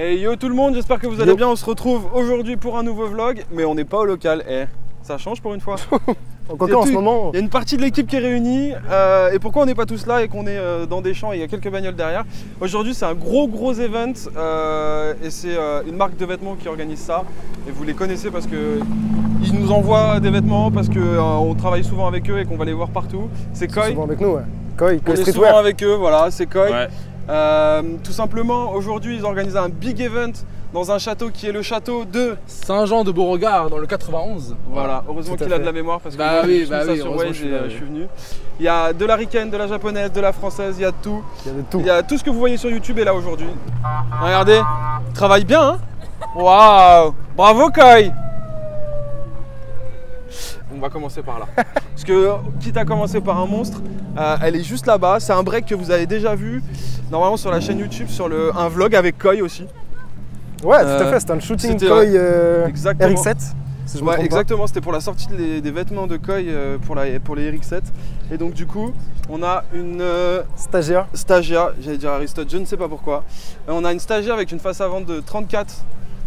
Hey yo tout le monde, j'espère que vous allez bien. On se retrouve aujourd'hui pour un nouveau vlog, mais on n'est pas au local. Ça change pour une fois. En ce moment, il y a une partie de l'équipe qui est réunie. Et pourquoi on n'est pas tous là et qu'on est dans des champs et il y a quelques bagnoles derrière. Aujourd'hui c'est un gros event et c'est une marque de vêtements qui organise ça. Et vous les connaissez parce que ils nous envoient des vêtements, parce qu'on travaille souvent avec eux et qu'on va les voir partout. C'est Koi. Souvent avec nous, ouais. Koi On est souvent avec eux, voilà, c'est Koi. Ouais. Tout simplement, aujourd'hui ils organisent un big event dans un château qui est le château de Saint-Jean-de-Beauregard dans le 91. Voilà, heureusement qu'il a de la mémoire parce que sur Waze, je suis venu. Il y a de la ricaine, de la japonaise, de la française, il y a de tout. Il y a tout ce que vous voyez sur YouTube est là aujourd'hui. Regardez, il travaille bien, hein. Waouh, bravo Koi. On va commencer par là. Parce que, quitte à commencer par un monstre, elle est juste là-bas. C'est un break que vous avez déjà vu normalement sur la chaîne YouTube, sur un vlog avec Koi aussi. Ouais, tout à fait. C'était un shooting Koi RX7. Si ouais, exactement. C'était pour la sortie des vêtements de Koi pour les RX7. Et donc, du coup, on a une stagiaire, j'allais dire Aristote, je ne sais pas pourquoi. On a une stagiaire avec une face avant de 34.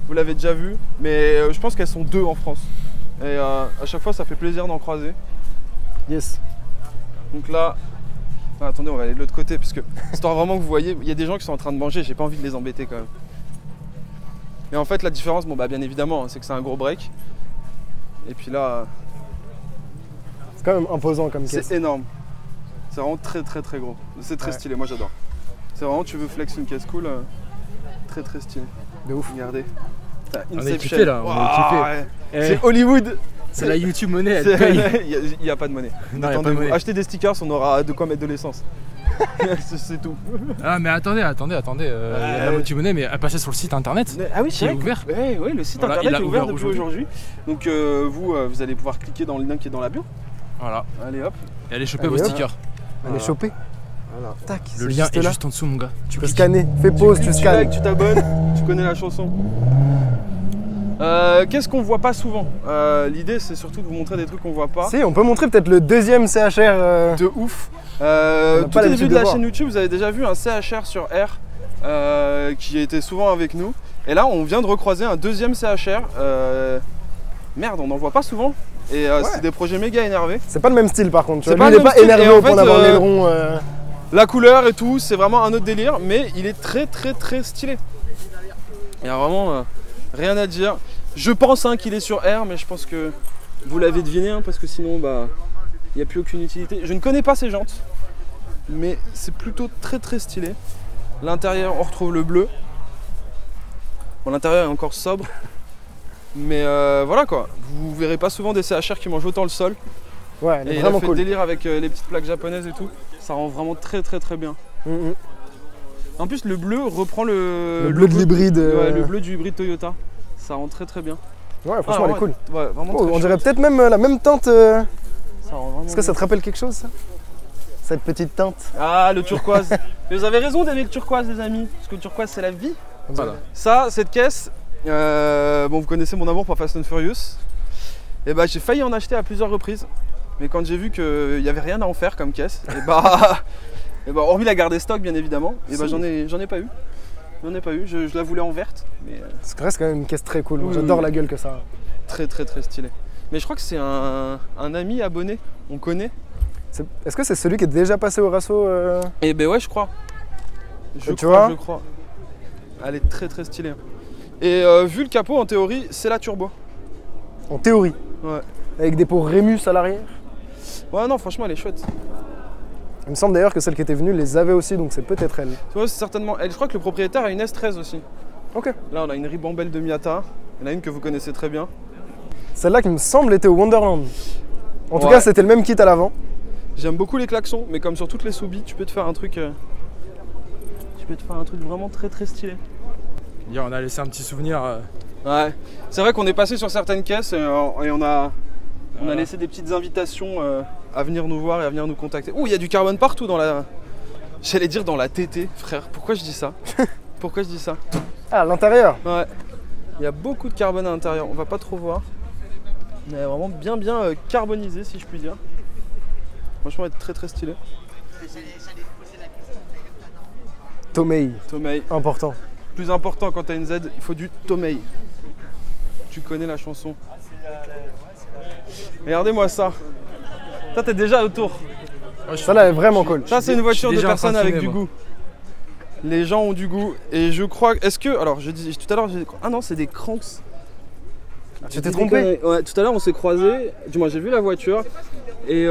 Vous l'avez déjà vu, mais je pense qu'elles sont deux en France. Et à chaque fois ça fait plaisir d'en croiser. Yes. Donc là, attendez, on va aller de l'autre côté parce que histoire vraiment que vous voyez, il y a des gens qui sont en train de manger, j'ai pas envie de les embêter quand même. Et en fait la différence, bon bah bien évidemment, c'est que c'est un gros break. Et puis là, c'est quand même imposant comme caisse. C'est énorme. C'est vraiment très gros. C'est très stylé, moi j'adore. C'est vraiment, tu veux flex une caisse cool, très stylé. De ouf. Regardez. On est kiffé là, on est kiffé. Ouais. C'est Hollywood. C'est la YouTube monnaie, il n'y a pas de monnaie. Non, achetez des stickers, on aura de quoi mettre de l'essence. C'est tout. Ah mais attendez, il y a la YouTube monnaie, mais elle passait sur le site internet. Ah oui, c'est ouvert. Oui, le site internet est ouvert depuis aujourd'hui. Donc vous allez pouvoir cliquer dans le lien qui est dans la bio. Voilà. Allez hop. Et allez choper vos stickers. Allez choper. Voilà. Tac, le lien est juste en dessous mon gars. Tu peux scanner, fais pause, tu scannes. Tu t'abonnes, tu connais la chanson. Qu'est-ce qu'on voit pas souvent? L'idée c'est surtout de vous montrer des trucs qu'on voit pas. Si, on peut montrer peut-être le deuxième CHR de ouf. Tout au début de la chaîne YouTube, vous avez déjà vu un CHR sur R qui était souvent avec nous. Et là, on vient de recroiser un deuxième CHR. Merde, on n'en voit pas souvent. Et c'est des projets méga énervés. C'est pas le même style par contre. Tu vois, lui, il est pas énervé au point d'avoir l'aileron. La couleur et tout, c'est vraiment un autre délire, mais il est très stylé. Il y a vraiment rien à dire. Je pense qu'il est sur R, mais je pense que vous l'avez deviné, parce que sinon, bah, il n'y a plus aucune utilité. Je ne connais pas ces jantes, mais c'est plutôt très stylé. L'intérieur, on retrouve le bleu. Bon, l'intérieur est encore sobre, mais voilà quoi. Vous verrez pas souvent des CHR qui mangent autant le sol. Ouais, et vraiment il a fait le délire avec les petites plaques japonaises et tout. Ça rend vraiment très bien. En plus, le bleu reprend le bleu de l'hybride. Ouais, le bleu du hybride Toyota. Ça rend très bien. Ouais, franchement, elle est cool. Ouais, vraiment on dirait peut-être même la même teinte. Est-ce que ça te rappelle quelque chose, ça? Cette petite teinte. Ah, le turquoise. Mais vous avez raison d'aimer le turquoise, les amis. Parce que le turquoise, c'est la vie. Voilà. Ça, cette caisse, bon, vous connaissez mon amour pour Fast and Furious. Et bah, j'ai failli en acheter à plusieurs reprises. Mais quand j'ai vu qu'il n'y avait rien à en faire comme caisse, et bah, hormis la garder stock, bien évidemment, et bah, j'en ai pas eu. Je la voulais en verte. Ça reste quand même une caisse très cool. J'adore la gueule que ça a. Très stylé. Mais je crois que c'est un ami abonné, on connaît. Est-ce que c'est celui qui est déjà passé au Rasso Eh ben ouais, je crois. Je crois. Elle est très stylée. Et vu le capot, en théorie, c'est la turbo. En théorie? Ouais. Avec des pots Rémus à l'arrière? Ouais, non, franchement, elle est chouette. Il me semble d'ailleurs que celle qui était venue les avait aussi, donc c'est peut-être elle. Tu vois, c'est certainement elle. Je crois que le propriétaire a une S13 aussi. Ok. Là, on a une ribambelle de Miata. Il y en a une que vous connaissez très bien. Celle-là qui me semble était au Wonderland. En tout cas, c'était le même kit à l'avant. J'aime beaucoup les klaxons, mais comme sur toutes les Subi, tu peux te faire un truc. Vraiment très stylé. On a laissé un petit souvenir. Ouais. C'est vrai qu'on est passé sur certaines caisses et on a laissé des petites invitations à venir nous voir et à venir nous contacter. Oh, il y a du carbone partout dans la. J'allais dire dans la TT, frère. Pourquoi je dis ça? Ah, à l'intérieur? Ouais. Il y a beaucoup de carbone à l'intérieur. On va pas trop voir. Mais vraiment bien carbonisé, si je puis dire. Franchement, elle est très stylé. Tomei. Tomei. Important. Plus important quand t'as une Z, il faut du Tomei. Tu connais la chanson. Regardez-moi ça. Toi, t'es déjà autour. Ça là est vraiment cool. Ça, c'est une voiture de déjà en personnes train de avec fumer, du moi. goût. Les gens ont du goût. Et je crois. Est-ce que. Alors, je dis tout à l'heure. Ah non, c'est des Cranks. Tu t'es trompé? Ouais, tout à l'heure, on s'est croisés. Du moins, j'ai vu la voiture. Et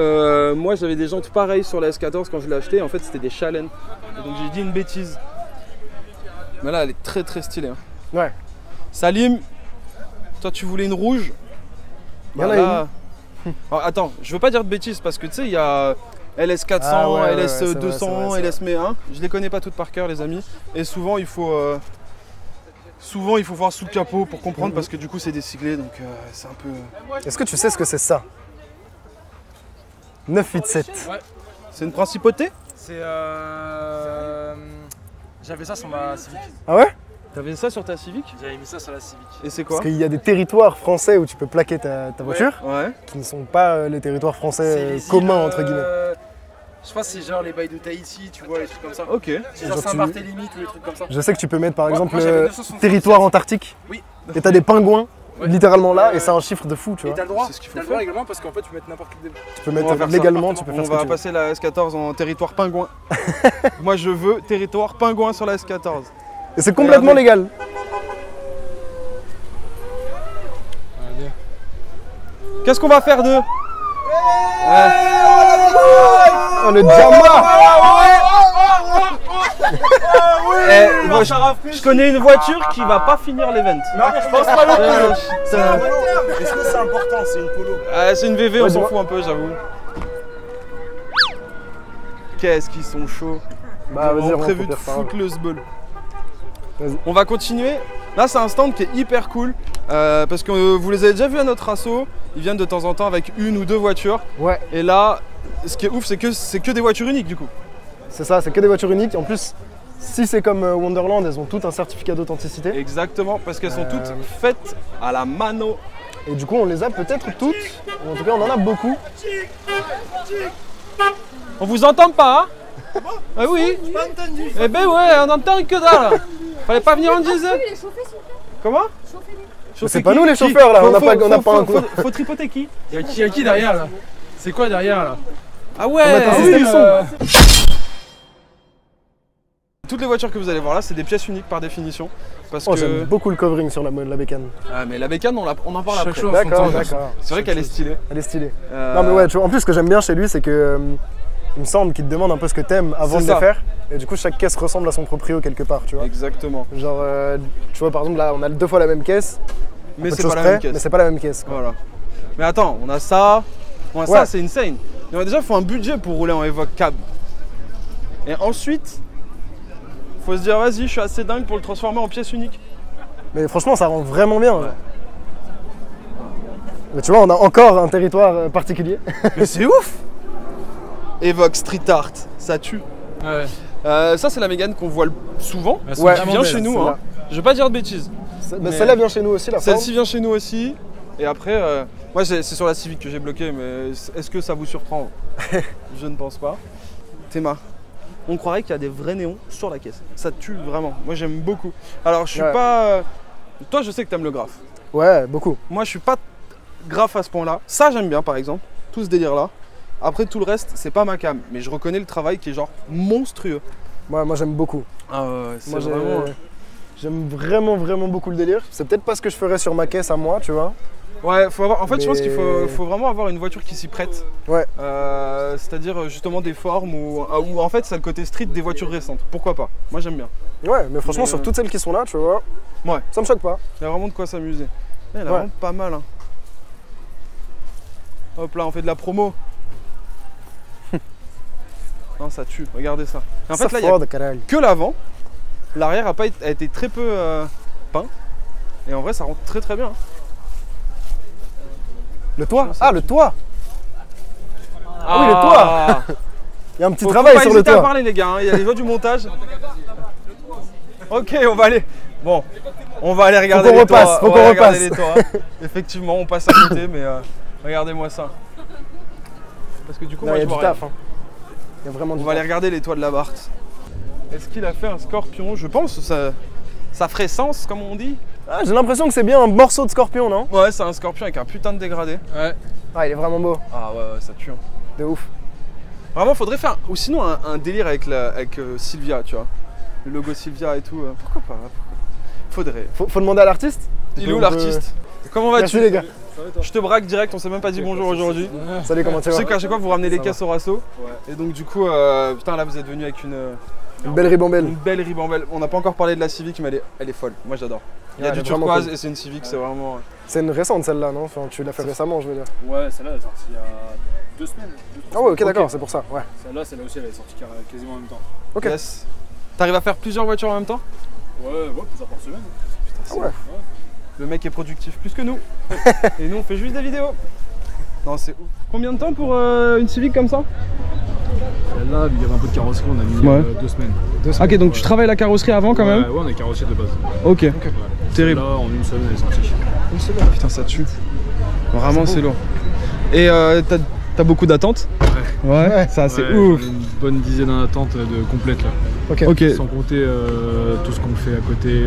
moi, j'avais des jantes pareilles sur la S14 quand je l'ai acheté. En fait, c'était des Challen. Et donc, j'ai dit une bêtise. Mais là, elle est très très stylée. Hein. Ouais. Salim, toi, tu voulais une rouge. Il y en a là... Alors, attends, je veux pas dire de bêtises parce que tu sais, il y a LS400, Ah ouais, ouais, LS200, c'est vrai. LS1. Je les connais pas toutes par cœur, les amis. Et souvent, il faut voir sous le capot pour comprendre parce que du coup, c'est des cyclés. Donc, c'est un peu. Est-ce que tu sais ce que c'est ça? 987. C'est une principauté? C'est j'avais ça sur ma Civic. Ah ouais? T'avais ça sur ta Civic? J'avais mis ça sur la Civic. Et c'est quoi? Parce qu'il y a des territoires français où tu peux plaquer ta voiture Ouais. qui ne sont pas les territoires français communs entre guillemets. Je pense que c'est genre les bails de Tahiti, tu vois, les trucs comme ça. Ok. C'est genre Genre Saint-Barthélemy, tous les trucs comme ça. Je sais que tu peux mettre par exemple moi, j'avais 977. territoire antarctique. Oui. Et t'as des pingouins Ouais. littéralement là Ouais, et c'est un chiffre de fou, tu Et vois. t'as le droit, C'est ce qu'il faut t'as le droit faire. également parce qu'en fait tu peux mettre n'importe quel Tu peux On va mettre faire ça. légalement, tu peux On faire ce que va tu veux. passer la S14 en territoire pingouin. Moi, je veux territoire pingouin sur la S14. Et c'est complètement Regardez. légal. Qu'est-ce qu'on va faire de? Oh le Jama! Moi, je connais une voiture qui va pas finir l'event. Non, je pense pas non plus. Ça- Est-ce que c'est important? C'est une polo. C'est une VV, on Ouais, s'en dis-moi. fout un peu, j'avoue. Qu'est-ce qu'ils sont chauds. Bah vas-y, On a on prévu de foutre le sbul. On va continuer. Là, c'est un stand qui est hyper cool parce que vous les avez déjà vus à notre assaut. Ils viennent de temps en temps avec une ou deux voitures. Ouais, Et là, ce qui est ouf, c'est que des voitures uniques du coup. c'est ça, c'est que des voitures uniques. En plus, si c'est comme Wonderland, elles ont toutes un certificat d'authenticité. Exactement, parce qu'elles sont toutes faites à la mano. Et du coup, on les a peut-être toutes. Ou en tout cas, on en a beaucoup. On vous entend pas, hein? Ah oui. Pas entendu. Eh ben ouais, on entend que dalle. Fallait pas venir en diesel. Les chauffer, s'il vous plaît. Comment? Mais c'est pas nous les chauffeurs là, on n'a pas un coup. Faut tripoter qui? Il y a qui derrière là? C'est quoi derrière là? Ah ouais. mettre un oui, système son. Toutes les voitures que vous allez voir là, c'est des pièces uniques par définition. Parce Oh, que. j'aime beaucoup le covering sur la bécane. Ah, mais la bécane, on en parle Chaque après. chose. D'accord, temps, d'accord. C'est vrai qu'elle est stylée. Elle est stylée. Non mais ouais, tu vois, en plus ce que j'aime bien chez lui, c'est que il me semble qu'il te demande un peu ce que t'aimes avant C'est de ça. les faire. Et du coup, chaque caisse ressemble à son proprio quelque part, tu vois. Exactement. Genre, tu vois, par exemple, là, on a 2 fois la même caisse. Mais peu de c'est choses pas la près, même caisse. Mais c'est pas la même caisse, quoi. Voilà. Mais attends, on a ça. Ouais, Ouais. ça, c'est insane. Mais déjà, il faut un budget pour rouler en Evoque cab. Et ensuite, faut se dire, vas-y, je suis assez dingue pour le transformer en pièce unique. Mais franchement, ça rend vraiment bien. genre. Mais tu vois, on a encore un territoire particulier. Mais c'est ouf! Evoque Street Art, ça tue. Ouais. Ça, c'est la Mégane qu'on voit souvent. Elles sont Ouais, Qui vraiment vient belles, chez nous, celle-là. hein. Je vais pas dire de bêtises. Mais celle-là vient chez nous aussi, la Celle-ci vient chez nous aussi. Et après, moi, c'est sur la Civic que j'ai bloqué, mais est-ce que ça vous surprend? Je ne pense pas. Théma, on croirait qu'il y a des vrais néons sur la caisse. Ça tue vraiment. Moi, j'aime beaucoup. Alors, je suis Ouais. pas. Toi, je sais que t'aimes le graphe. Ouais, beaucoup. Moi, je suis pas graphe à ce point-là. Ça, j'aime bien, par exemple. Tout ce délire-là. Après, tout le reste, c'est pas ma cam. Mais je reconnais le travail qui est genre monstrueux. Moi j'aime beaucoup. Ah ouais, c'est Moi, vraiment. j'aime vraiment beaucoup le délire. C'est peut-être pas ce que je ferais sur ma caisse à moi, tu vois. Ouais, faut avoir... en fait, je pense qu'il Mais- faut vraiment avoir une voiture qui s'y prête. Ouais. C'est-à-dire justement des formes où en fait, c'est le côté street des voitures récentes. Pourquoi pas? Moi, j'aime bien. Ouais, mais franchement, Mais, sur toutes celles qui sont là, tu vois, Ouais. ça me choque pas. Il y a vraiment de quoi s'amuser. Il y en a Ouais. vraiment pas mal. Hein. Hop là, on fait de la promo. Non, ça tue. Regardez ça. Et en fait, là, il y a Ford, caralho. que l'avant. L'arrière a été très peu peint. Et en vrai, ça rentre très bien. Le toit. Ah, le toit. Ah oui, le toit. Il y a un petit Faut travail pas sur le hésiter à toit. parler, les gars. Hein. Il y a les joies du montage. Ok, on va aller. Bon, on va aller regarder qu'on les repasse, toits. faut On qu'on va regarder repasse. les toits. Effectivement, on passe à côté, mais regardez-moi ça. Parce que du coup, Non, moi, il y a je du vois rien. taf. Hein. Il y a vraiment On du va aller taf. regarder les toits de la Barthes. Est-ce qu'il a fait un scorpion? Je pense, ça Ça ferait sens, comme on dit. Ah, j'ai l'impression que c'est bien un morceau de scorpion, non? Ouais, c'est un scorpion avec un putain de dégradé. Ouais. Ah, il est vraiment beau. Ah ouais, ça tue. Hein. De ouf. Vraiment, faudrait faire. Ou sinon, un délire avec, Sylvia, tu vois. Le logo Sylvia et tout. Pourquoi pas? Faudrait. Faut demander à l'artiste? Il est où l'artiste? Comment vas-tu? Merci les gars. Je te braque direct, on s'est même pas dit bonjour aujourd'hui. Salut, comment tu Je vas? sais qu'à chaque fois vous ramenez les Ça caisses au rasso. Et donc du coup, putain là vous êtes venu avec une belle ribambelle. belle ribambelle. On n'a pas encore parlé de la Civic mais elle est folle. Moi j'adore. Il y a Ouais, du elle est vraiment turquoise cool. et c'est une Civic, c'est vraiment... C'est une récente celle-là, non? Enfin, tu l'as fait récemment, je veux dire. Ouais, celle-là elle est sortie il y a 2 semaines. Ah ouais, ok, d'accord, c'est pour ça. Ouais. Celle-là aussi elle est sortie quasiment en même temps. Ok. Yes. T'arrives à faire plusieurs voitures en même temps? Ouais, plusieurs par semaine. Ah ouais. Le mec est productif plus que nous. Et nous on fait juste des vidéos. Non c'est ouf. Combien de temps pour une Civic comme ça? Celle-là, il y avait un peu de carrosserie, on a mis Ouais. 2 semaines. Ok donc tu travailles la carrosserie avant quand même? Ouais, on est carrossier de base. Ok. Ouais. Terrible. Là, en une semaine elle est sortie. Une semaine. Putain ça tue. Vraiment c'est lourd. Et t'as beaucoup d'attentes? Ouais. Ça c'est Ouais, ouf. j'en ai une bonne dizaine d'attentes de complètes là. Ok. Ok. Sans compter tout ce qu'on fait à côté.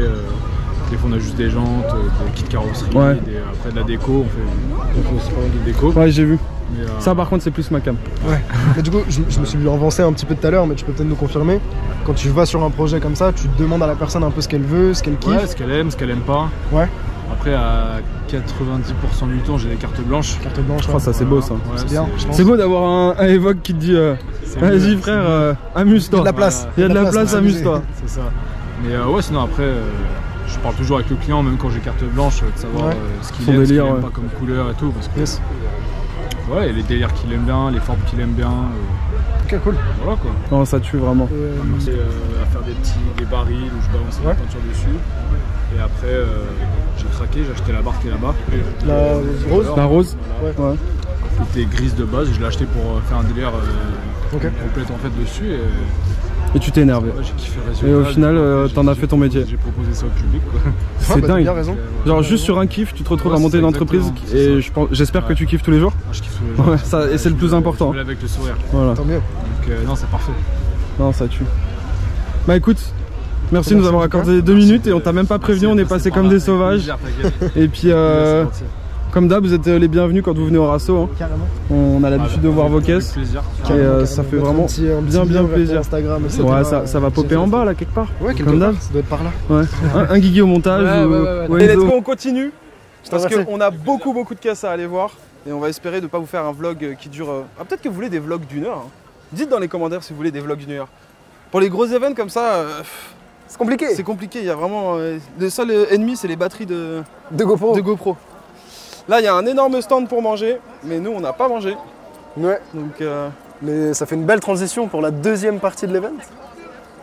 Des fois on a juste des jantes, des kits carrosserie, Ouais. après de la déco, on fait aussi pas mal de déco. Ouais j'ai vu. Mais, Ça par contre c'est plus ma cam. Ouais. Mais du coup, je me suis avancé un petit peu tout à l'heure, mais tu peux peut-être nous confirmer. Quand tu vas sur un projet comme ça, tu demandes à la personne un peu ce qu'elle veut, ce qu'elle kiffe. Ouais, ce qu'elle aime pas. Ouais. Après, à 90% du temps, j'ai des cartes blanches. Carte blanche. Je crois que ça c'est beau ça. Ouais, C'est bien, je pense. C'est beau d'avoir un Evoque qui te dit vas-y frère, amuse-toi. Il y a de la place. Il y a de la place, ouais. amuse-toi. C'est ça. Mais ouais, sinon après, je parle toujours avec le client, même quand j'ai carte blanche, de savoir Ouais. ce qu'il Son aime, ce qu'il délire, aime ouais. pas comme couleur et tout. Parce que, Yes. ouais, et les délires qu'il aime bien, les formes qu'il aime bien. Ok, cool. Voilà quoi. Non ça tue vraiment. Commencer à faire des barils où je balance la peinture dessus. Et après, j'ai craqué, j'ai acheté la barre qui est là-bas. La rose. La rose? Ouais. Ouais. Qui était grise de base, je l'ai acheté pour faire un délire Ok. complète en fait dessus. Et tu t'es énervé. Ouais, j'ai kiffé le Et résultat. au final, t'en as fait ton métier. J'ai proposé ça au public quoi. C'est bah, t'as dingue. bien raison. Genre juste sur un kiff, tu te retrouves Ouais, à monter c'est une ça, entreprise exactement, c'est et j'espère que Ouais. tu kiffes tous les jours. Ah, je kiffe tous les jours. Ouais, ça, et c'est le plus important. Je me lève avec le sourire. Voilà. Tant mieux. Donc non, c'est parfait. Non, ça tue. Bah écoute, merci de nous avoir accordé 2 minutes et on t'a même pas prévenu, on est passé comme des sauvages. Et puis comme d'hab, vous êtes les bienvenus quand vous venez au Rasso. Hein. Carrément. On a l'habitude de voir vos caisses. Plaisir. Et ça fait vraiment bien plaisir. Instagram, etc. Ouais, ça va popper en bas là quelque part. Ouais, quelque comme d'hab. part, ça doit être par là. Ouais. Un Guigui au montage. Ouais. Et let's go, on continue. Parce Merci. qu'on a beaucoup de caisses à aller voir. Et on va espérer de ne pas vous faire un vlog qui dure... Ah, peut-être que vous voulez des vlogs d'1 heure. Hein. Dites dans les commentaires si vous voulez des vlogs d'1 heure. Pour les gros events comme ça, C'est compliqué. c'est compliqué. Il y a vraiment... le seul ennemi, c'est les batteries de GoPro. Là, il y a un énorme stand pour manger. Mais nous, on n'a pas mangé. Ouais. Donc... Mais ça fait une belle transition pour la deuxième partie de l'event.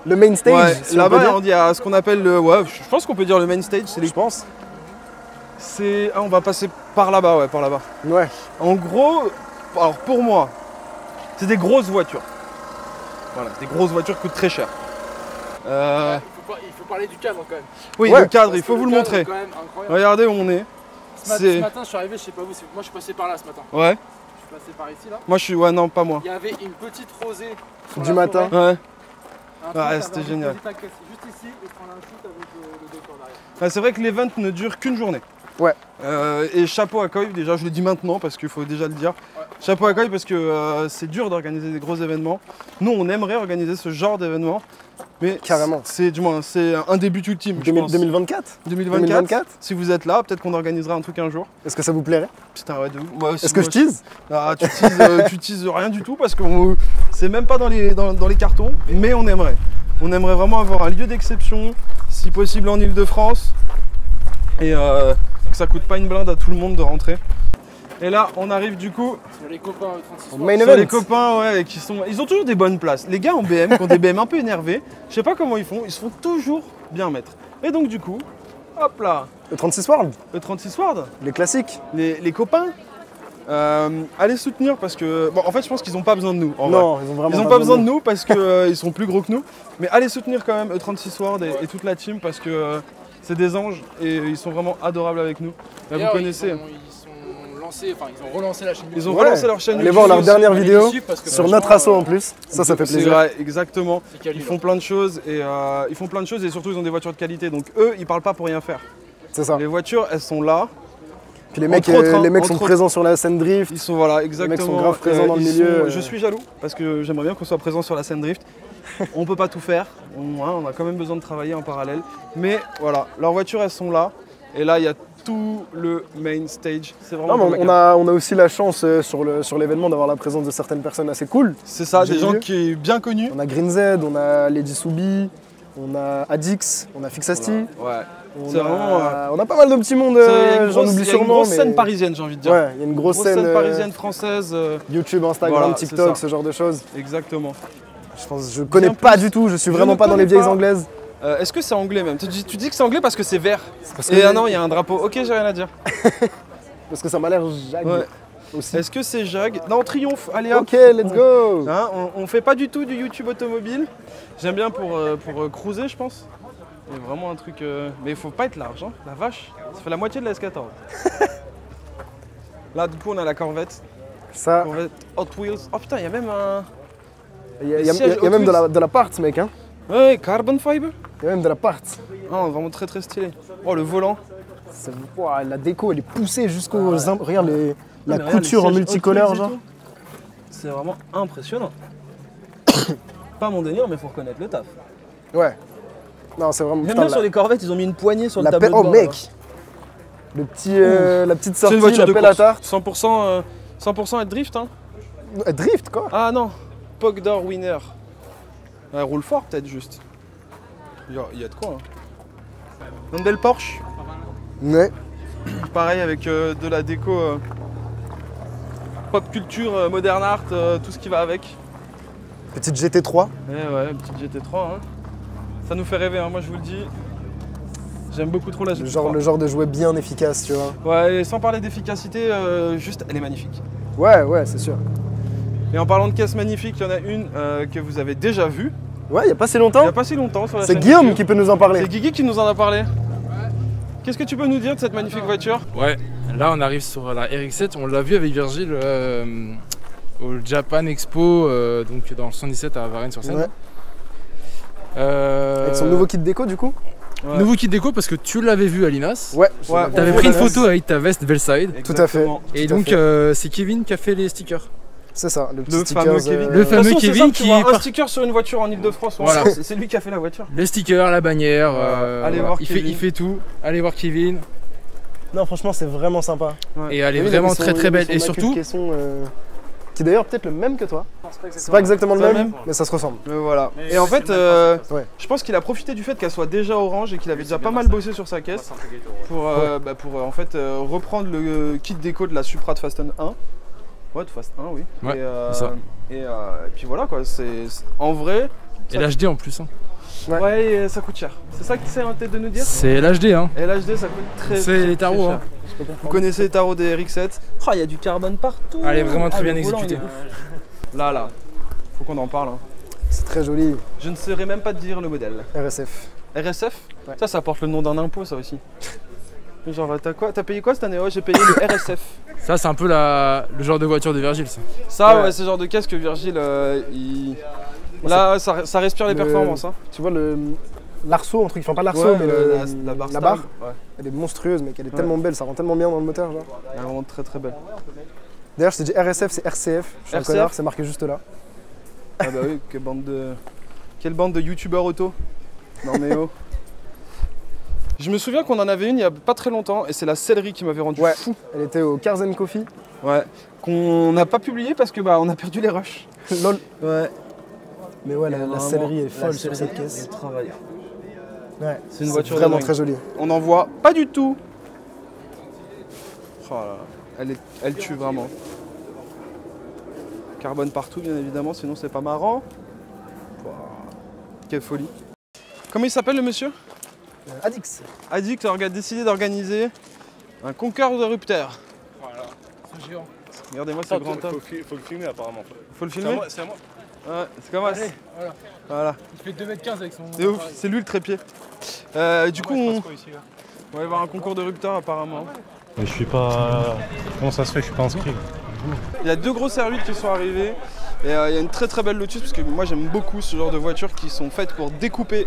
Le main stage. ouais, si on peut là-bas, dire. il y a ce qu'on appelle le... Ouais, je pense qu'on peut dire le main stage. C'est les... Je pense. C'est... Ah, on va passer par là-bas, ouais, par là-bas. Ouais. En gros, alors pour moi, c'est des grosses voitures. Voilà, des grosses voitures qui coûtent très cher. Il faut parler du cadre quand même. Oui, Ouais, le cadre, il Parce faut que vous le cadre montrer. est quand même incroyable. Regardez où on est. Ce matin, je suis arrivé, je sais pas vous, moi je suis passé par là ce matin. Ouais, Je suis passé par ici là. moi je suis... Ouais, non, pas moi. Il y avait une petite rosée sur Du la matin. forêt. Ouais, Un truc, Ouais, t'avais c'était envie de génial. poser ta caisse juste ici et prendre un shoot avec le décor derrière. Enfin, c'est vrai que l'event ne dure qu'une journée. Ouais. Et chapeau à Koi, déjà je le dis maintenant parce qu'il faut déjà le dire. Ouais. Chapeau à Koi parce que c'est dur d'organiser des gros événements. Nous on aimerait organiser ce genre d'événement. Mais Carrément. c'est du moins c'est un début ultime, je pense. 2024. 2024. Si vous êtes là, peut-être qu'on organisera un truc un jour. Est-ce que ça vous plairait? Putain ouais de ouf. Moi aussi, Est-ce que moi je tease? Ah, tu teases rien du tout parce que c'est même pas dans les cartons, mais on aimerait. On aimerait vraiment avoir un lieu d'exception, si possible en Ile-de-France, et que ça coûte pas une blinde à tout le monde de rentrer. Et là, on arrive du coup Sur les copains 36 Main sur event. les copains, ouais, ils ont toujours des bonnes places. Les gars en BM, qui ont des BM un peu énervés, je sais pas comment ils font, ils se font toujours bien mettre. Et donc du coup, hop là, Le 36 World. le 36 Ward, Les classiques. les copains, allez soutenir parce que, bon, en fait, je pense qu'ils ont pas besoin de nous. En vrai. Non, ils ont vraiment Ils n'ont pas besoin de nous parce qu'ils sont plus gros que nous. Mais allez soutenir quand même E36 World et toute la team parce que c'est des anges et ils sont vraiment adorables avec nous. Là, vous D'ailleurs, connaissez. Ils sont relancé la chaîne YouTube. Ils ont relancé leur chaîne Allez YouTube. voir leur dernière Allez vidéo les suivre parce que sur franchement, notre asso en plus. Ça fait C'est plaisir. vrai, exactement. C'est quali, Ils là. font plein de choses et surtout ils ont des voitures de qualité. Donc eux, ils parlent pas pour rien faire. C'est ça. Les voitures, elles sont là. Puis les mecs, Entre autres, hein, les mecs sont entre présents sur la scène drift. Ils sont voilà, exactement. sont grave présents dans le ils milieu, Je suis jaloux parce que j'aimerais bien qu'on soit présent sur la scène drift. On peut pas tout faire. On a quand même besoin de travailler en parallèle. Mais voilà, leurs voitures, elles sont là. Et là, il y a tout le main stage. C'est vraiment. Non, mais comme on a aussi la chance sur l'événement d'avoir la présence de certaines personnes assez cool. C'est ça, J'ai des gens vu. qui sont bien connus. On a Green Z, on a Lady Soubi, on a Adix, on a Fixasti. Ouais. On C'est a, vraiment, on a pas mal de petits mondes, j'en oublie Il y a une sûrement. grosse mais... scène parisienne, j'ai envie de dire. Ouais, il y a une grosse scène parisienne française. YouTube, Instagram, Voilà, c'est TikTok, ça. ce genre de choses. Exactement. Je connais pas du tout, je suis vraiment pas dans les vieilles anglaises. Est-ce que c'est anglais même? Tu dis que c'est anglais parce que c'est vert. Parce Et ah non, il y a un drapeau. Ok, j'ai rien à dire. Parce que ça m'a l'air jag Ouais. aussi. Est-ce que c'est Jag? Non, Triomphe. Allez hop. Ok, let's go. Hein, on fait pas du tout du YouTube automobile. J'aime bien pour cruiser, je pense. C'est vraiment un truc. Mais il faut pas être large, hein. La vache. Ça fait la moitié de la S14. Là, du coup, on a la Corvette. Ça, Corvette Hot Wheels. Oh putain, il y a même un. il y a sièges même Hot de la part, mec. Hein. Ouais, carbon fiber. Il y a même de la part. Oh, vraiment très très stylé. Oh, le volant. Ouah, la déco, elle est poussée jusqu'aux. Regarde la mais regarde, couture les en sièges multicolore, Hot Wheels et genre. tout. C'est vraiment impressionnant. Pas mon délire, mais faut reconnaître le taf. Ouais. Non, c'est vraiment. J'aime putain, bien sur les Corvettes, ils ont mis une poignée sur le la tableau pelle- de oh bord, mec, la petite C'est sortie, une voiture la de pelle à course. tarte. 100% être drift, hein. Drift quoi. Ah non, Pogdor Winner. Elle roule fort peut-être juste. Il y a de quoi. Hein. Une belle Porsche. Ouais. Pareil avec de la déco pop culture, modern art, tout ce qui va avec. Petite GT3. Ouais, petite GT3. Hein. Ça nous fait rêver, hein, moi je vous le dis. J'aime beaucoup trop la GT3. Le genre de jouet bien efficace, tu vois. Ouais, et sans parler d'efficacité, juste elle est magnifique. Ouais, c'est sûr. Et en parlant de caisse magnifique, il y en a une que vous avez déjà vue. Ouais, il y a pas si Il n'y longtemps. a pas si longtemps sur la C'est chaîne Guillaume YouTube. qui peut nous en parler. C'est Guigui qui nous en a parlé. Qu'est-ce que tu peux nous dire de cette magnifique voiture? Ouais, là on arrive sur la RX-7, on l'a vu avec Virgile au Japan Expo, donc dans le 77 à Varennes-sur-Seine. Ouais. Avec son nouveau kit déco du coup. Ouais. Nouveau kit déco parce que tu l'avais vu à l'Inas. Ouais. Ouais, T'avais on pris une voit la photo avec ta veste Velside. Tout à fait. Exactement. Et Tout à donc fait. c'est Kevin qui a fait les stickers. C'est ça, le petit Le stickers, fameux Kevin. Le fameux De toute façon, c'est Kevin simple, tu qui vois, un part- sticker sur une voiture en Ile-de-France. Voilà. C'est lui qui a fait la voiture. Les stickers, la bannière, Allez voilà. voir il Kevin. fait tout. Allez voir Kevin. Non, franchement, c'est vraiment sympa. Et elle est Oui, il vraiment avait son- très il très avait belle. son Et maquette surtout, caisson, qui est d'ailleurs peut-être le même que toi. C'est pas exactement le C'est le même, même mais ça se ressemble. Voilà. Et en fait, Ouais. je pense qu'il a profité du fait qu'elle soit déjà orange et qu'il avait déjà pas mal bossé sur sa caisse pour, en fait reprendre le kit déco de la Supra de Fast 1. Ouais, de Fast 1, oui. Ouais, et, c'est ça. Et puis voilà quoi, en vrai. et l'HD en plus. Hein. Ouais. Ouais, ça coûte cher. C'est ça qu'il essaie en tête de nous dire. C'est l'HD. Hein. Et l'HD ça coûte très C'est très, les très tarots, cher. hein. Vous connaissez les tarots des RX-7. Oh, il y a du carbone partout. Elle est vraiment très le bien volant, exécutée. il est ouf. Là, faut qu'on en parle. Hein. C'est très joli. Je ne saurais même pas te dire le modèle. RSF. RSF Ouais. Ça porte le nom d'un impôt, ça aussi. Genre, t'as quoi? T'as payé quoi cette année? Ouais, j'ai payé le RSF. Ça c'est un peu le genre de voiture de Virgile. Ça. Ça, Ouais. ouais, c'est le genre de caisse que Virgile, Là, ça respire les Le- performances. Hein. Tu vois l'arceau, un truc, enfin pas l'arceau, Ouais, mais la barre. la barre. stable, ouais. Elle est monstrueuse, mec. Elle est Ouais. tellement belle, ça rend tellement bien dans le moteur, genre. Elle est vraiment très très belle. D'ailleurs, je t'ai dit RSF, c'est RCF. Je suis un RCF. connard, c'est marqué juste là. Ah bah oui, quelle bande de youtubeurs auto. Non mais oh. Je me souviens qu'on en avait une il y a pas très longtemps et c'est la céleri qui m'avait rendu Ouais. fou. Elle était au Cars & Coffee. Ouais. Qu'on n'a pas publié parce que on a perdu les rushs. Lol. Ouais. Mais ouais, la Vraiment, céleri est la folle sur céleri, cette caisse. elle travaille. Ouais, C'est une voiture de vraiment dingue. très jolie. On n'en voit pas du tout. Oh là là. Elle tue vraiment. Carbone partout bien évidemment, sinon c'est pas marrant. Wow. Quelle folie. Comment il s'appelle le monsieur? Adix. Adix a décidé d'organiser un concours de rupteurs. Voilà, c'est géant. Regardez-moi ce grand homme. Faut le filmer apparemment. Faut le filmer? C'est à moi. Ouais, c'est comme ça. Voilà. Voilà. Il fait 2m15 avec son. C'est ouf, c'est lui le trépied. Du coup, on va y avoir un concours de rupteurs apparemment. Mais je suis pas... Comment ça se fait que je suis pas inscrit? Il y a 2 grosses R8 qui sont arrivées. Et il y a une très belle Lotus parce que moi j'aime beaucoup ce genre de voitures qui sont faites pour découper.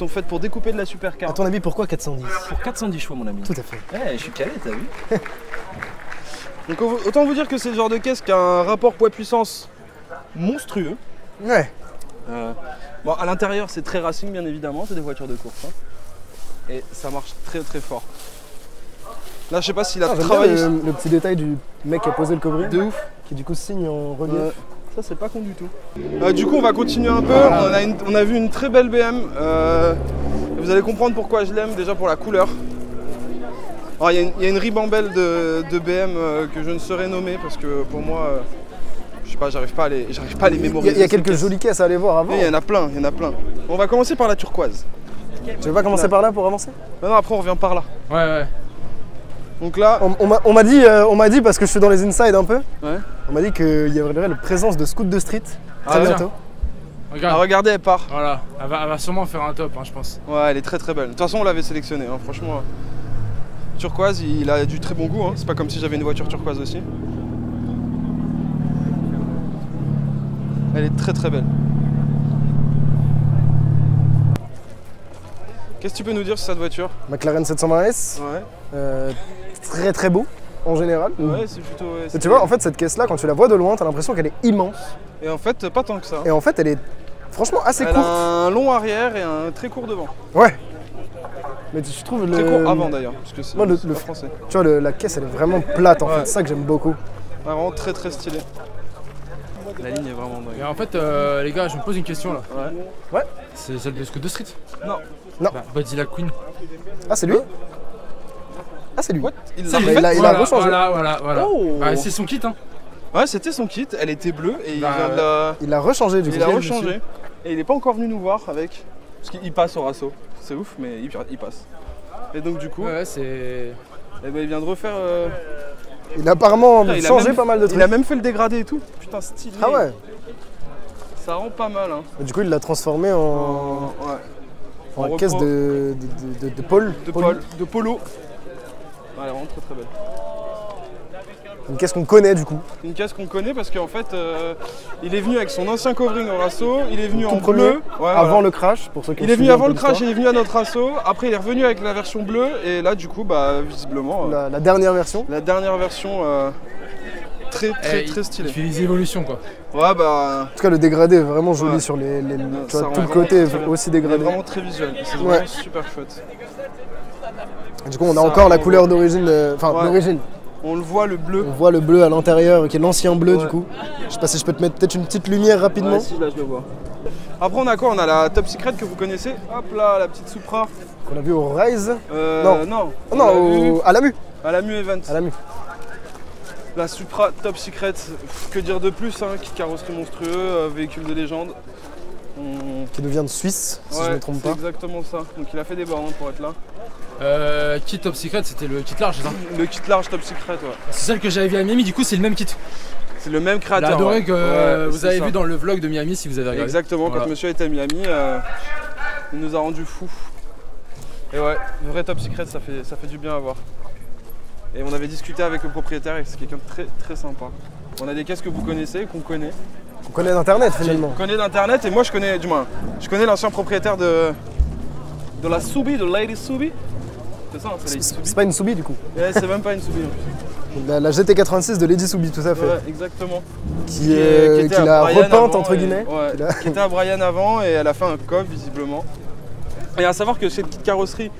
De la supercar. À ton avis, pourquoi 410? Pour 410 chevaux, mon ami. Tout à fait. Ouais, je suis calé, t'as vu? Donc autant vous dire que c'est le genre de caisse qui a un rapport poids-puissance monstrueux. Ouais. Bon, à l'intérieur c'est très racing bien évidemment, c'est des voitures de course. Hein. Et ça marche très fort. Là je sais pas s'il a travaillé. Le petit détail du mec qui a posé le coffret. De ouf. Qui du coup signe en relief. Ça c'est pas con du tout. Du coup on va continuer un peu. On a vu une très belle BM. Vous allez comprendre pourquoi je l'aime, déjà pour la couleur. Alors il y a une ribambelle de BM que je ne saurais nommer parce que pour moi, je sais pas, j'arrive pas à les mémoriser. Il y a quelques jolies caisses à aller voir avant. Il y en a plein. On va commencer par la turquoise. Tu veux pas commencer par là pour avancer? Non, après on revient par là. Ouais. Donc là, on m'a dit, parce que je suis dans les inside un peu, on m'a dit qu'il y aurait la présence de scouts de street très bientôt. Regarde. Regardez, elle part. Voilà, elle va sûrement faire un top, hein, je pense. Ouais, elle est très belle. De toute façon, on l'avait sélectionnée, hein, franchement. Turquoise, il a du très bon goût. Hein. C'est pas comme si j'avais une voiture turquoise aussi. Elle est très belle. Qu'est-ce que tu peux nous dire sur cette voiture? McLaren 720S. Ouais. Très beau en général. Ouais, c'est plutôt. Ouais, tu vois, en fait, cette caisse-là, quand tu la vois de loin, t'as l'impression qu'elle est immense. Et en fait, pas tant que ça. Et en fait, elle est franchement assez courte. Elle a un long arrière et un très court devant. Ouais. Mais tu trouves très court avant d'ailleurs, parce que c'est le français. Tu vois, la caisse, elle est vraiment plate en fait. C'est ça que j'aime beaucoup. Vraiment très stylé. La ligne est vraiment dingue. Et en fait, les gars, je me pose une question là. Ouais. C'est celle de Scoot de Street? Non. Buddy la Queen. Ah, c'est lui? Ah, c'est lui. What? Il l'a rechangé. Voilà. Oh. Bah, c'est son kit, hein. Ouais, c'était son kit, elle était bleue et il l'a rechangé du coup. Il l'a rechangé. Et il est pas encore venu nous voir avec. Parce qu'il passe au Rasso. C'est ouf, mais il passe. Et donc, du coup. Ouais, c'est. Eh ben, il vient de refaire. Il a apparemment changé pas mal de trucs. Il a même fait le dégradé et tout. Putain, stylé. Ah ouais. Ça rend pas mal, hein. Et du coup, il l'a transformé en caisse de Paul. De Polo. Ouais, elle est vraiment très belle. Une caisse qu'on connaît du coup. Une caisse qu'on connaît parce qu'en fait, il est venu avec son ancien covering au Rasso, il est venu en bleu. Avant le crash, pour ceux qui Il est venu avant le crash, il est venu à notre Rasso. Après, il est revenu avec la version bleue et là, du coup, bah, visiblement. La dernière version. La dernière version très stylée. Il fait des évolutions quoi. Ouais, bah. En tout cas, le dégradé est vraiment joli sur les. Tu vois, tout le côté est aussi dégradé. Il est vraiment très visuel. C'est vraiment super chouette. Du coup, on a encore la couleur d'origine. Enfin, d'origine. On le voit le bleu. On voit le bleu à l'intérieur, qui est l'ancien bleu du coup. Je sais pas si je peux te mettre peut-être une petite lumière rapidement. Ouais, si, là je le vois. Après on a quoi? On a la Top Secret que vous connaissez. Hop là, la petite Supra. Qu'on a vu au Rise. Non, à la MU. À la MU Event. À la MU. La Supra Top Secret, que dire de plus, hein, kit carrosserie monstrueux, véhicule de légende. Qui nous vient de Suisse, si je ne me trompe pas. C'est exactement ça. Donc il a fait des bornes pour être là. Kit Top Secret, c'était le kit large, c'est ça? Le kit large Top Secret, ouais. C'est celle que j'avais vu à Miami, du coup c'est le même kit. C'est le même créateur. L'adoré que vous avez vu dans le vlog de Miami si vous avez regardé. Exactement, quand monsieur était à Miami, il nous a rendu fous. Et ouais, le vrai Top Secret, ça fait du bien à voir. Et on avait discuté avec le propriétaire et c'est quelqu'un de très sympa. On a des caisses que vous connaissez, qu'on connaît. On connaît d'internet finalement. On connaît d'internet et moi je connais l'ancien propriétaire de la Subi, de Lady Subi. C'est ça, c'est Lady Subi. C'est pas une Subi du coup. Ouais, c'est même pas une Subi en plus. La GT86 de Lady Subi, tout à fait. Ouais, exactement. Qui l'a repeinte entre guillemets. Qui était à Brian avant et elle a fait un coffre visiblement. Et à savoir que c'est une kit carrosserie.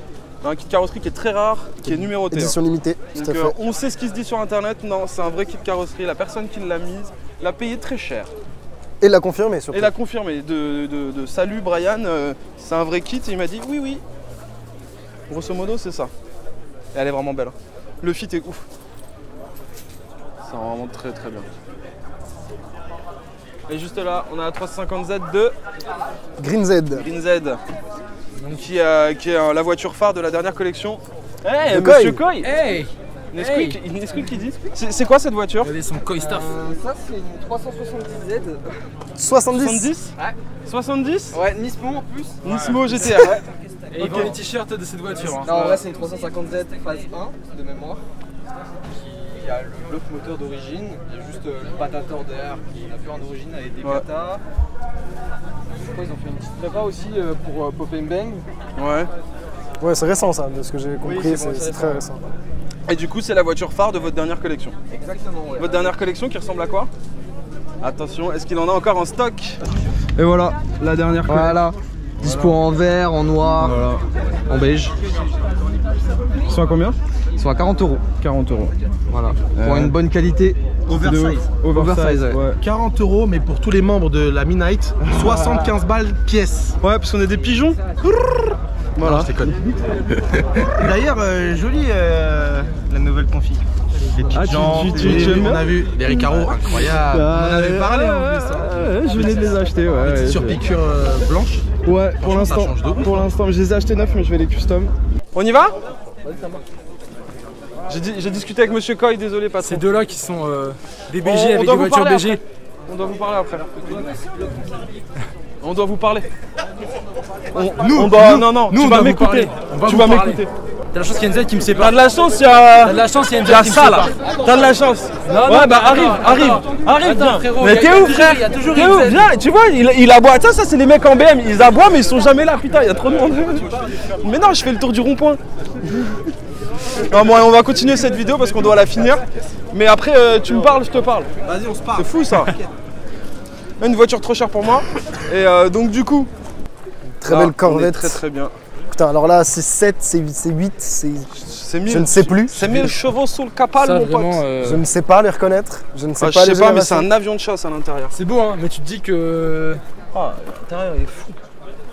Un kit carrosserie qui est très rare, qui est numéroté. Édition limitée, tout à fait. On sait ce qui se dit sur internet, non, c'est un vrai kit carrosserie. La personne qui l'a mise l'a payé très cher. Et l'a confirmé surtout. Et l'a confirmé. De salut Brian, c'est un vrai kit. Et il m'a dit oui. Grosso modo, c'est ça. Et elle est vraiment belle. Le fit est ouf. C'est vraiment très bien. Et juste là, on a la 350Z de Green Z. Donc, qui est la voiture phare de la dernière collection. Hey, Monsieur Koi. Hey, Nesquik qui dit. C'est quoi cette voiture? Regardez son Koi Staff. Ça c'est une 370Z. 70 Ouais. 70? Ouais, Nismo en plus. Nismo GTR. Et ils vendent les t-shirts de cette voiture. Hein. Non, en vrai, c'est une 350Z phase 1 de mémoire. Il y a le bloc moteur d'origine, il y a juste le patator derrière qui n'a plus en origine avec des katas. Je crois qu'ils ont fait une petite prépa aussi pour Pop and Bang. Ouais. Ouais, c'est récent ça, de ce que j'ai compris, Oui, c'est c'est très récent. Et du coup, c'est la voiture phare de votre dernière collection. Exactement, ouais. Votre dernière collection qui ressemble à quoi? Attention, est-ce qu'il en a encore en stock? Et voilà, la dernière collection. Voilà. Dispo en vert, en noir, Voilà. en beige. Ils sont à combien? Ils sont à 40 €. 40 €. Voilà. Pour une bonne qualité. Oversize. Oversize, ouais. 40 €, mais pour tous les membres de la Midnight, 75 balles pièce. Ouais, parce qu'on est des pigeons. Voilà. Je déconne. D'ailleurs, jolie la nouvelle config. Les petites jantes, tu aimes bien? on a vu les Recaro, incroyable. On en avait parlé en plus. Je venais de les acheter, Les ouais. petites surpiqûres blanches. Ouais, pour l'instant. change de ouf. Pour l'instant, je les ai achetés neufs, mais je vais les custom. On y va? J'ai discuté avec Monsieur Coy, désolé patron. Ces deux-là qui sont des On BG avec doit des vous voitures parler BG. après. On doit vous parler après. On doit vous parler. Non, nous, tu on vas doit m'écouter. vous parler. On va Tu vous vas parler. m'écouter. T'as la chance qu'il y a une Z qui me T'as sépare. de la chance, T'as de la chance, il y a une Z y a qui me ça là. sépare. T'as de la chance. Non, ouais, non, bah arrive, Attends, frérot, Mais il y t'es a où, toujours- frère? il y a toujours T'es une où? Z. Viens, tu vois, il aboie. Ça, c'est les mecs en BM. Ils aboient, mais ils sont jamais là. Putain, il y a trop de monde. Mais non, je fais le tour du rond-point. Non, bon, on va continuer cette vidéo parce qu'on doit la finir. Mais après, tu me parles, je te parle. Vas-y, on se parle. C'est fou ça. Une voiture trop chère pour moi. Et donc, du coup. Très là, belle on est Corvette. Très très bien. Putain, alors là, c'est 7, c'est 8, c'est. C'est 1000. Je ne sais plus. C'est 1000 chevaux sous le capal, Ça, mon pote. vraiment, Je ne sais pas les reconnaître. Je ne sais Ah, pas je les sais pas, mais c'est générations. un avion de chasse à l'intérieur. C'est beau, hein, mais tu te dis que. Ah, l'intérieur est fou.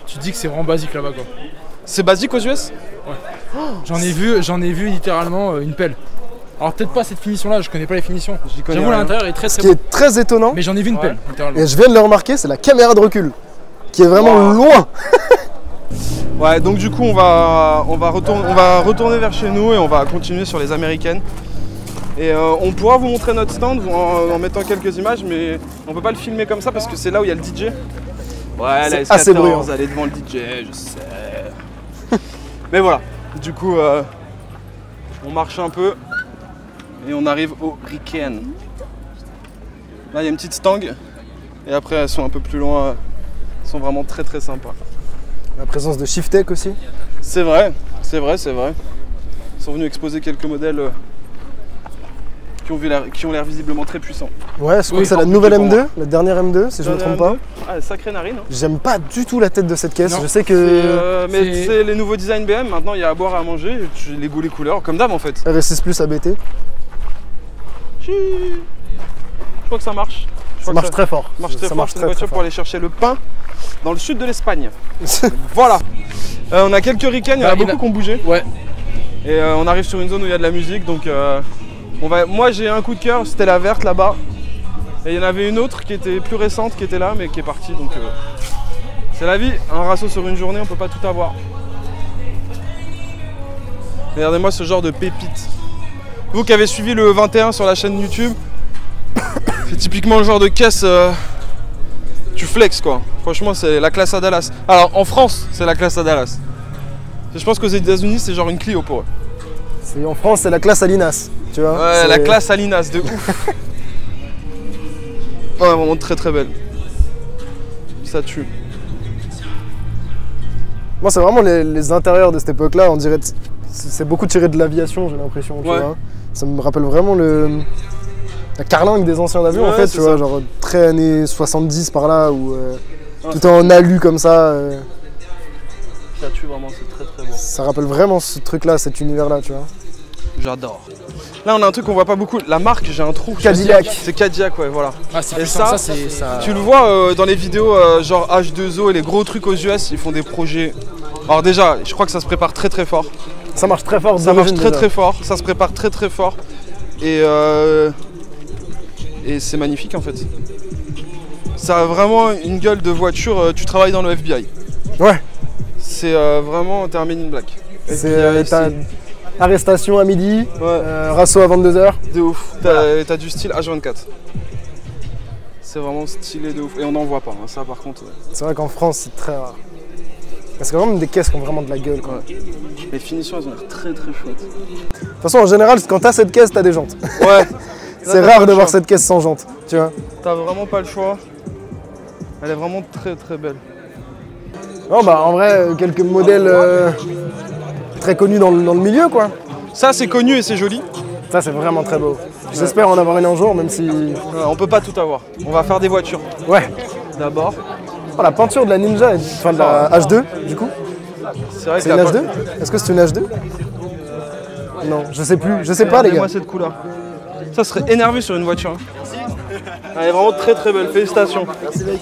Tu te dis que c'est vraiment basique là-bas, quoi. C'est basique aux US? J'en ai vu littéralement une pelle. Alors peut-être pas cette finition-là, je connais pas les finitions. connais J'avoue, rien. l'intérieur est très Ce très qui beau. est très étonnant, Mais j'en ai vu une pelle, littéralement. et je viens de le remarquer, c'est la caméra de recul. Qui est vraiment loin. Ouais, donc du coup, on va retourner vers chez nous et on va continuer sur les américaines. Et on pourra vous montrer notre stand en mettant quelques images, mais on peut pas le filmer comme ça parce que c'est là où il y a le DJ. Ouais, la C'est assez S14, bruyant. elle est devant le DJ, je sais. Mais voilà, du coup, on marche un peu et on arrive au Riken. Là, il y a une petite stang et après, elles sont un peu plus loin. Elles sont vraiment très très sympas. La présence de Shiftek aussi. C'est vrai, c'est vrai, c'est vrai. Ils sont venus exposer quelques modèles qui ont l'air visiblement très puissants. Ouais, je crois Oui, que c'est la sans nouvelle doute pour M2, la dernière M2, si je ne me trompe pas. Ah, sacrée narine. Hein. J'aime pas du tout la tête de cette caisse. Non, Je sais que Mais tu sais, les nouveaux designs BM, maintenant il y a à boire et à manger, les goûts, les couleurs, comme d'hab en fait. RS6 Plus ABT, Je crois que ça marche. Je ça crois que marche très fort. marche très Ça fort, marche c'est une très, voiture très pour aller chercher le pain dans le sud de l'Espagne. Voilà. On a quelques Riken, il y en a Bah, beaucoup qui ont bougé. Ouais. Et on arrive sur une zone où il y a de la musique, donc moi j'ai un coup de cœur, c'était la verte là-bas. Et il y en avait une autre qui était plus récente, qui était là, mais qui est partie. Donc c'est la vie, un rasso sur une journée, on peut pas tout avoir. Regardez-moi ce genre de pépite. Vous qui avez suivi le 21 sur la chaîne YouTube, c'est typiquement le genre de caisse, tu flex quoi. Franchement, c'est la classe à Dallas. Alors en France, c'est la classe à Dallas. Je pense qu'aux États-Unis, c'est genre une Clio pour eux. En France, c'est la classe à l'INAS. Tu vois. Ouais, la classe à l'INAS, de ouf. Ouais, vraiment très très belle. Ça tue. Moi, c'est vraiment les intérieurs de cette époque-là. On dirait, c'est beaucoup tiré de l'aviation, j'ai l'impression. Tu Ouais. vois. Ça me rappelle vraiment la carlingue des anciens avions, Ouais, en fait. c'est Tu vois, ça. genre très années 70 par là, où tout est en alu comme ça. Ça tue vraiment, c'est très très bon. Ça rappelle vraiment ce truc-là, cet univers-là, tu vois. J'adore. Là, on a un truc qu'on voit pas beaucoup. La marque, j'ai un trou. Cadillac. C'est Cadillac, ouais, voilà. Ah, c'est Et puissant, ça, c'est ça. Tu le vois dans les vidéos genre H2O et les gros trucs aux US, ils font des projets. Alors déjà, je crois que ça se prépare très très fort. Ça marche très fort. Ça marche d'origine, très déjà. très fort, ça se prépare très très fort. Et c'est magnifique en fait. Ça a vraiment une gueule de voiture, tu travailles dans le FBI. Ouais. C'est vraiment, t'es un Men in Black. C'est t'as arrestation à midi, Ouais. rasso à 22h. De ouf, t'as du style H24. C'est vraiment stylé de ouf. Et on n'en voit pas, hein, ça par contre. Ouais. C'est vrai qu'en France, c'est très rare. C'est quand même des caisses qui ont vraiment de la gueule, quoi. Ouais. Les finitions, elles ont l'air très très chouettes. De toute façon, en général, quand t'as cette caisse, t'as des jantes. Ouais. C'est rare de voir cette caisse sans jantes, tu vois. T'as vraiment pas le choix. Elle est vraiment très très belle. Non, bah en vrai, quelques modèles très connus dans le milieu, quoi. Ça, c'est connu et c'est joli. Ça, c'est vraiment très beau. J'espère en avoir une un jour, même si... On peut pas tout avoir. On va faire des voitures. Ouais. D'abord. Oh, la peinture de la Ninja, enfin de la H2, du coup. C'est vrai que C'est une H2? Est-ce que c'est une H2? Non, je sais plus. Je sais pas, les gars. Regardez-moi cette couleur. Ça serait énervé sur une voiture. Elle est vraiment très très belle. Félicitations.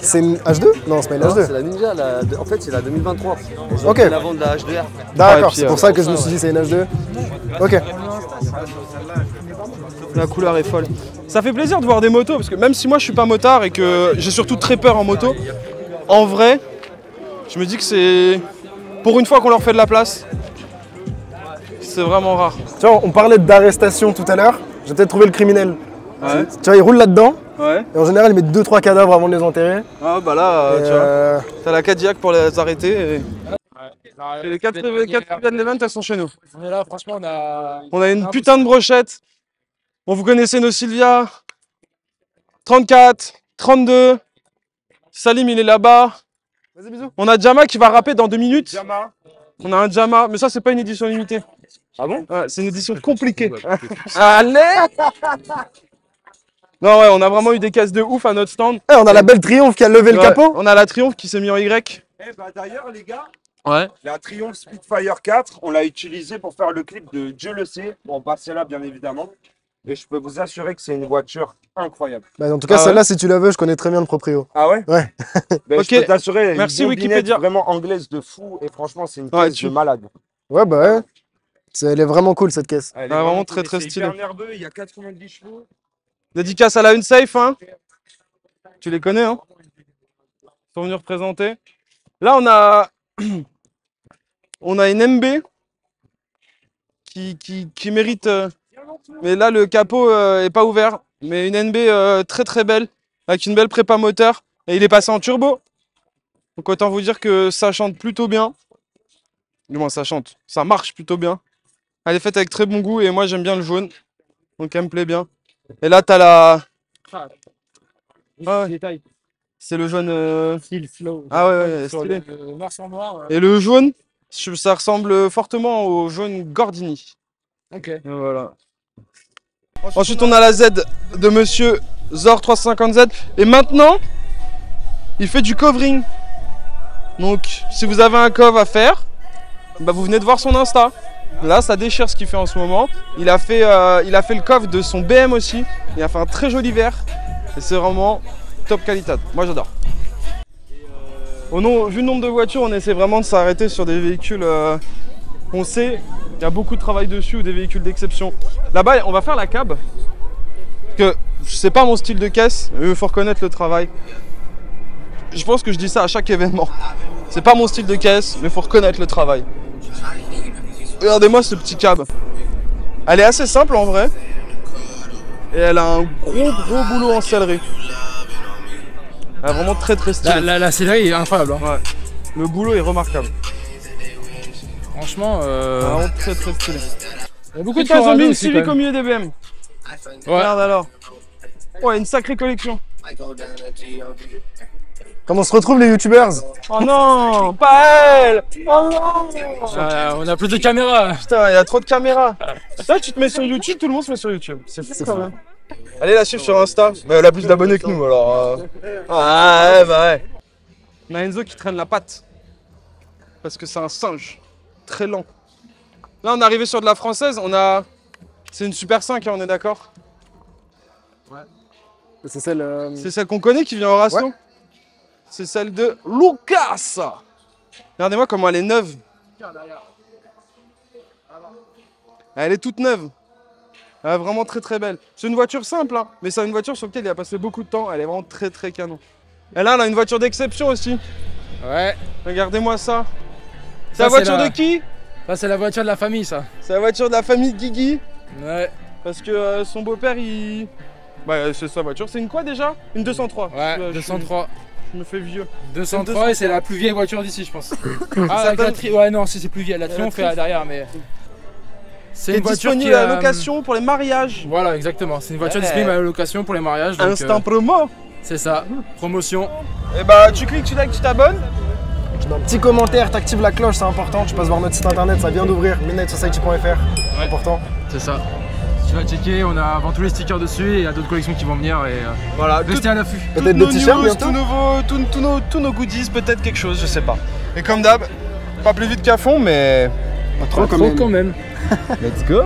C'est une H2? Non, c'est pas une H2. C'est la Ninja, en fait c'est la 2023. Ok. C'est l'avant de la HDR. D'accord, c'est pour ça que je me suis dit c'est une H2. Ok. La couleur est folle. Ça fait plaisir de voir des motos parce que même si moi je suis pas motard et que j'ai surtout très peur en moto, en vrai, je me dis que c'est pour une fois qu'on leur fait de la place. C'est vraiment rare. Tu vois, on parlait d'arrestation tout à l'heure. J'ai peut-être trouvé le criminel. Ouais. Tu vois, il roule là-dedans. Ouais. Et en général, ils mettent 2-3 cadavres avant de les enterrer. Ah bah là, Et tu vois, t'as la Cadillac pour les arrêter. Et les 4 events, elles sont chez nous. On est là, franchement, On a une putain de brochette. Bon, vous connaissez nos Sylvia. 34, 32. Salim, il est là-bas. Vas-y, bisous. On a Jama qui va rapper dans 2 minutes. Jama. On a un Jama, mais ça, c'est pas une édition limitée. Ah bon? Ouais, c'est une édition compliquée. Allez! Non, ouais, on a vraiment eu des caisses de ouf à notre stand. Eh, on a la belle Triomphe qui a levé le Ouais, capot. on a la Triomphe qui s'est mis en Y. Eh bah d'ailleurs les gars, Ouais. la Triumph Spitfire 4, on l'a utilisée pour faire le clip de Dieu le sait. Bon, pas celle-là bien évidemment. Et je peux vous assurer que c'est une voiture incroyable. Bah, en tout cas, Ah ouais. celle-là, si tu la veux, je connais très bien le proprio. Ah ouais? Ouais. Ben, Ok. je peux t'assurer, elle a une Merci, bobinette Wikipédia. vraiment anglaise de fou. Et franchement, c'est une Ouais, caisse de malade. Ouais, bah ouais. Elle est vraiment cool, cette caisse. Elle est vraiment très, cool, très c'est stylée. hyper nerveux, il y a 90 chevaux. Dédicace à la Unsafe, hein. Tu les connais, hein. Ils sont venus représenter. Là, on a une MB qui mérite. Mais là, le capot est pas ouvert. Mais une NB très très belle, avec une belle prépa moteur. Et il est passé en turbo. Donc autant vous dire que ça chante plutôt bien. Du moins, ça chante. Ça marche plutôt bien. Elle est faite avec très bon goût et moi j'aime bien le jaune. Donc elle me plaît bien. Et là, t'as la. Ah ouais. C'est le jaune. Style flow. Ah ouais, stylé. Noir sur noir. Et le jaune, ça ressemble fortement au jaune Gordini. Ok. Et voilà. Ensuite, on a la Z de monsieur Zor 350Z. Et maintenant, il fait du covering. Donc, si vous avez un cov à faire, bah, vous venez de voir son Insta. Là, ça déchire ce qu'il fait en ce moment. Il a fait le cov de son BM aussi. Il a fait un très joli verre. Et c'est vraiment top qualité. Moi, j'adore. Vu le nombre de voitures, on essaie vraiment de s'arrêter sur des véhicules. On sait qu'il y a beaucoup de travail dessus ou des véhicules d'exception. Là-bas, on va faire la cab. Que c'est pas mon style de caisse, mais il faut reconnaître le travail. Je pense que je dis ça à chaque événement. C'est pas mon style de caisse, mais il faut reconnaître le travail. Regardez-moi ce petit cab. Elle est assez simple en vrai. Et elle a un gros boulot en sellerie. Elle est vraiment très stylée. La sellerie est incroyable. Hein. Ouais. Le boulot est remarquable. Franchement, Vraiment très stylé. il y a beaucoup de Ils ont Colorado mis une aussi, Civic quand au même. milieu des BM. Ouais. Regarde alors. Ouais, une sacrée collection. Comment se retrouvent les youtubeurs? Oh non, pas elle. Oh non. On a plus de caméras. Putain, il y a trop de caméras. Là, tu te mets sur YouTube, tout le monde se met sur YouTube. C'est fou quand même. Allez la suivre sur Insta. Mais elle a plus d'abonnés que nous alors. Ah ouais, bah ouais. On a Enzo qui traîne la patte. Parce que c'est un singe. Très lent. Là, on est arrivé sur de la française. C'est une Super 5, hein, on est d'accord? C'est celle. C'est celle qu'on connaît qui vient en ration. Ouais. C'est celle de Lucas. Regardez-moi comment elle est neuve. Elle est toute neuve. Elle est vraiment très belle. C'est une voiture simple, hein, mais c'est une voiture sur laquelle il a passé beaucoup de temps. Elle est vraiment très canon. Et là, elle a une voiture d'exception aussi. Ouais. Regardez-moi ça. C'est Ça, la voiture c'est la- de qui? Ça, c'est la voiture de la famille, ça. C'est la voiture de la famille Guigui. Ouais. Parce que son beau-père, il... Bah, c'est sa voiture. C'est une quoi déjà? Une 203. Ouais, Je suis 203. me fais vieux. 203 et c'est la plus vieille voiture d'ici, je pense. Ah, avec ouais, non, c'est plus vieille. La Triomphe est derrière, mais. C'est une voiture disponible à la location pour les mariages. Voilà, exactement. C'est une voiture disponible à la location pour les mariages. Donc, instant promo. C'est ça, promotion. Et bah, tu cliques, tu likes, tu t'abonnes. Tu mets un petit commentaire, t'actives la cloche, c'est important. Tu passes voir notre site internet, ça vient d'ouvrir, midnightsociety.fr. Important. C'est ça. Si tu vas checker, on a avant tous les stickers dessus et il y a d'autres collections qui vont venir et voilà, restez à l'affût. Peut-être des t-shirts bientôt. Tous nos goodies, peut-être quelque chose, je sais pas. Et comme d'hab, pas plus vite qu'à fond, mais pas trop quand même. Let's go.